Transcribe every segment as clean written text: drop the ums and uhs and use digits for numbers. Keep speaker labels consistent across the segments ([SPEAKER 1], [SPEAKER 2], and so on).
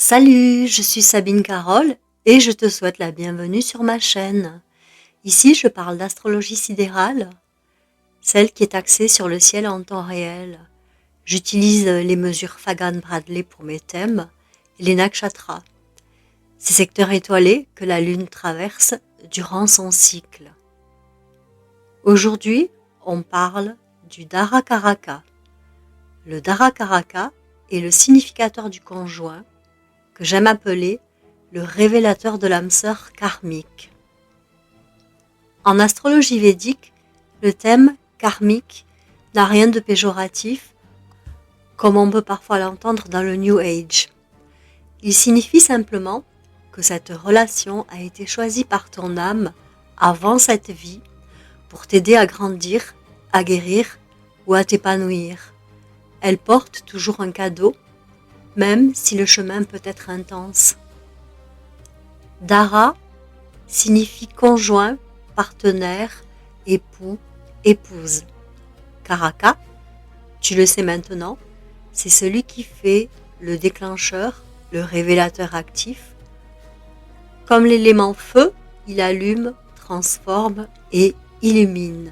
[SPEAKER 1] Salut, je suis Sabine Carole et je te souhaite la bienvenue sur ma chaîne. Ici, je parle d'astrologie sidérale, celle qui est axée sur le ciel en temps réel. J'utilise les mesures Fagan-Bradley pour mes thèmes et les nakshatras, ces secteurs étoilés que la Lune traverse durant son cycle. Aujourd'hui, on parle du Dara-Karaka. Le Dara-Karaka est le significateur du conjoint que j'aime appeler le révélateur de l'âme sœur karmique. En astrologie védique, le thème karmique n'a rien de péjoratif, comme on peut parfois l'entendre dans le New Age. Il signifie simplement que cette relation a été choisie par ton âme avant cette vie pour t'aider à grandir, à guérir ou à t'épanouir. Elle porte toujours un cadeau, même si le chemin peut être intense. Dara signifie conjoint, partenaire, époux, épouse. Karaka, tu le sais maintenant, c'est celui qui fait le déclencheur, le révélateur actif. Comme l'élément feu, il allume, transforme et illumine.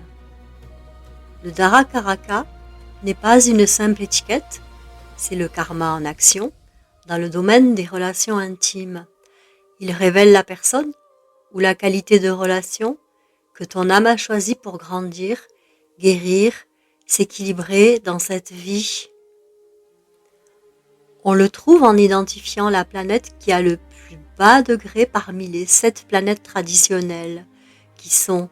[SPEAKER 1] Le Dara Karaka n'est pas une simple étiquette, c'est le karma en action dans le domaine des relations intimes. Il révèle la personne ou la qualité de relation que ton âme a choisie pour grandir, guérir, s'équilibrer dans cette vie. On le trouve en identifiant la planète qui a le plus bas degré parmi les 7 planètes traditionnelles, qui sont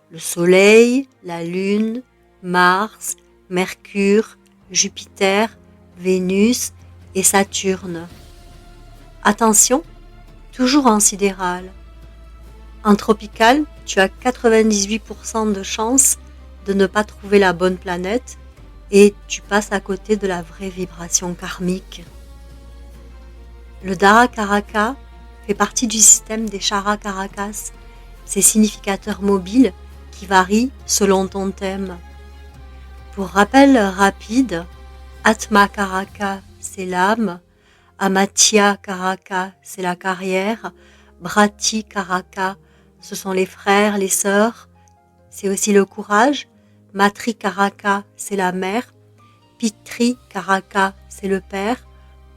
[SPEAKER 1] le Soleil, la Lune, Mars, Mercure, Jupiter, Vénus et Saturne. Attention, toujours en sidéral. En tropical, tu as 98% de chances de ne pas trouver la bonne planète et tu passes à côté de la vraie vibration karmique. Le Dara Karaka fait partie du système des Chara Karakas, ces significateurs mobiles qui varient selon ton thème. Pour rappel rapide, Atma Karaka, c'est l'âme, Amatya Karaka, c'est la carrière, Brati Karaka, ce sont les frères, les sœurs, c'est aussi le courage, Matri Karaka, c'est la mère, Pitri Karaka, c'est le père,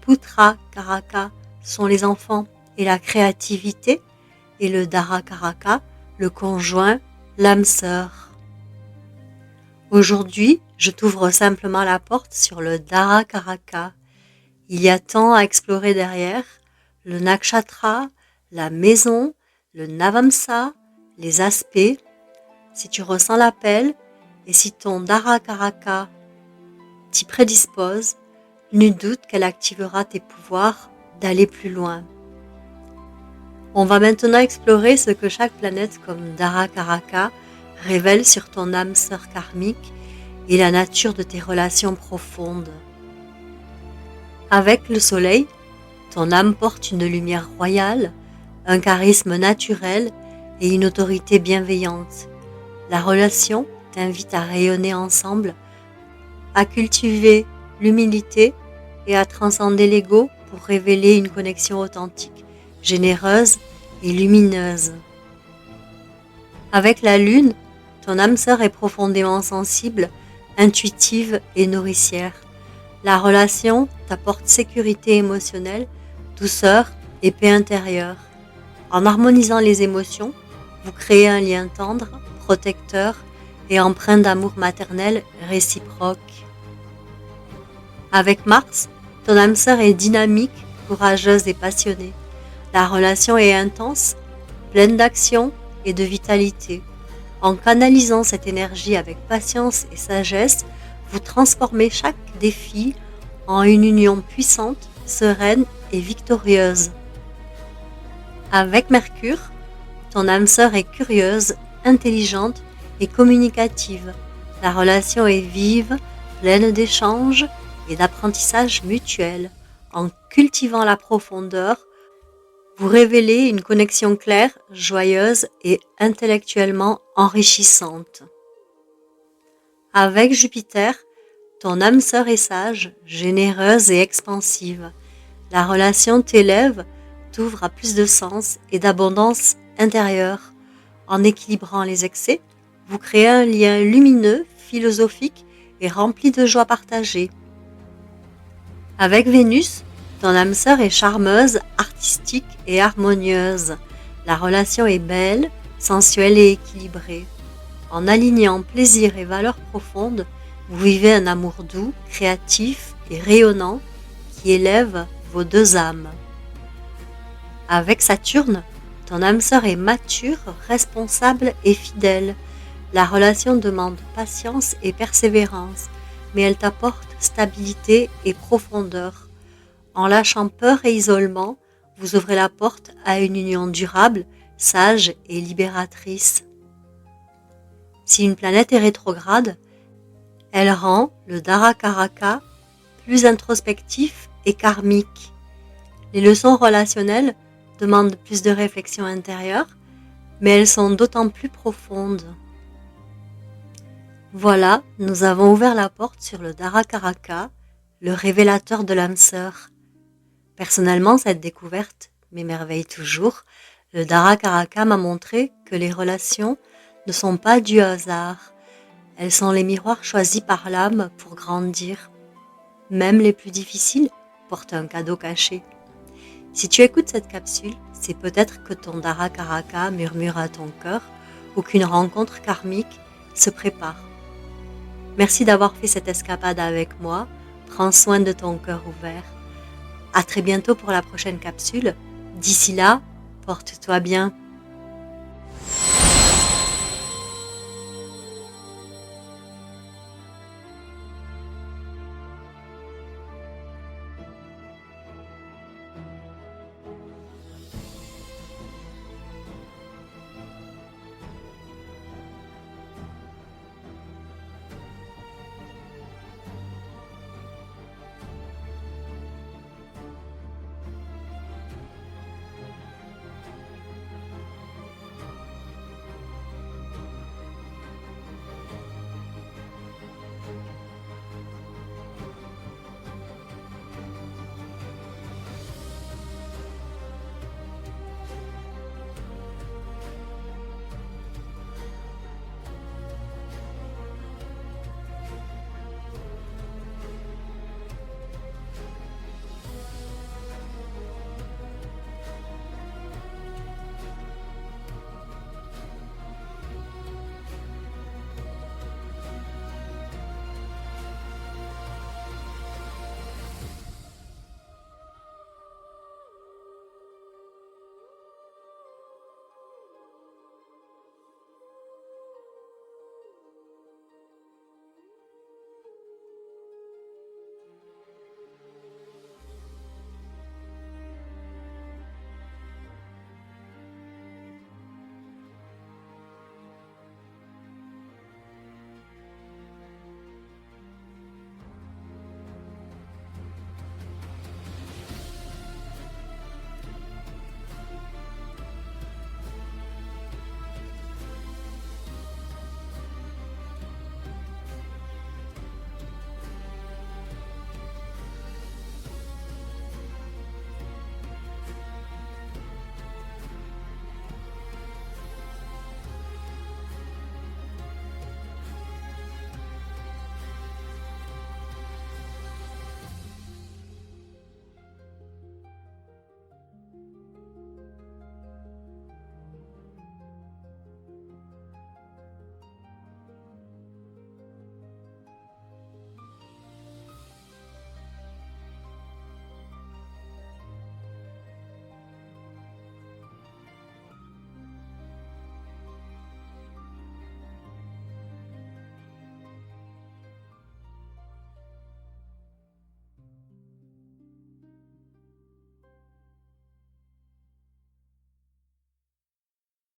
[SPEAKER 1] Putra Karaka, sont les enfants et la créativité, et le Dara Karaka, le conjoint, l'âme sœur. Aujourd'hui, je t'ouvre simplement la porte sur le Dara Karaka. Il y a tant à explorer derrière, le nakshatra, la maison, le navamsa, les aspects. Si tu ressens l'appel et si ton Dara Karaka t'y prédispose, nul doute qu'elle activera tes pouvoirs d'aller plus loin. On va maintenant explorer ce que chaque planète comme Dara Karaka révèle sur ton âme sœur karmique et la nature de tes relations profondes. Avec le soleil, ton âme porte une lumière royale, un charisme naturel et une autorité bienveillante. La relation t'invite à rayonner ensemble, à cultiver l'humilité et à transcender l'ego pour révéler une connexion authentique, généreuse et lumineuse. Avec la lune, ton âme sœur est profondément sensible, intuitive et nourricière. La relation t'apporte sécurité émotionnelle, douceur et paix intérieure. En harmonisant les émotions, vous créez un lien tendre, protecteur et empreint d'amour maternel réciproque. Avec Mars, ton âme sœur est dynamique, courageuse et passionnée. La relation est intense, pleine d'action et de vitalité. En canalisant cette énergie avec patience et sagesse, vous transformez chaque défi en une union puissante, sereine et victorieuse. Avec Mercure, ton âme sœur est curieuse, intelligente et communicative. La relation est vive, pleine d'échanges et d'apprentissage mutuel. En cultivant la profondeur, vous révélez une connexion claire, joyeuse et intellectuellement enrichissante. Avec Jupiter, ton âme sœur est sage, généreuse et expansive. La relation t'élève, t'ouvre à plus de sens et d'abondance intérieure. En équilibrant les excès, vous créez un lien lumineux, philosophique et rempli de joie partagée. Avec Vénus, ton âme sœur est charmeuse, artistique et harmonieuse. La relation est belle, sensuelle et équilibrée. En alignant plaisir et valeurs profondes, vous vivez un amour doux, créatif et rayonnant qui élève vos deux âmes. Avec Saturne, ton âme sœur est mature, responsable et fidèle. La relation demande patience et persévérance, mais elle t'apporte stabilité et profondeur. En lâchant peur et isolement, vous ouvrez la porte à une union durable, sage et libératrice. Si une planète est rétrograde, elle rend le Dara-Karaka plus introspectif et karmique. Les leçons relationnelles demandent plus de réflexion intérieure, mais elles sont d'autant plus profondes. Voilà, nous avons ouvert la porte sur le Dara-Karaka, le révélateur de l'âme sœur. Personnellement, cette découverte m'émerveille toujours. Le Dara-Karaka m'a montré que les relations ne sont pas dues au hasard. Elles sont les miroirs choisis par l'âme pour grandir. Même les plus difficiles portent un cadeau caché. Si tu écoutes cette capsule, c'est peut-être que ton Dara-Karaka murmure à ton cœur ou qu'une rencontre karmique se prépare. Merci d'avoir fait cette escapade avec moi. Prends soin de ton cœur ouvert. À très bientôt pour la prochaine capsule. D'ici là, porte-toi bien.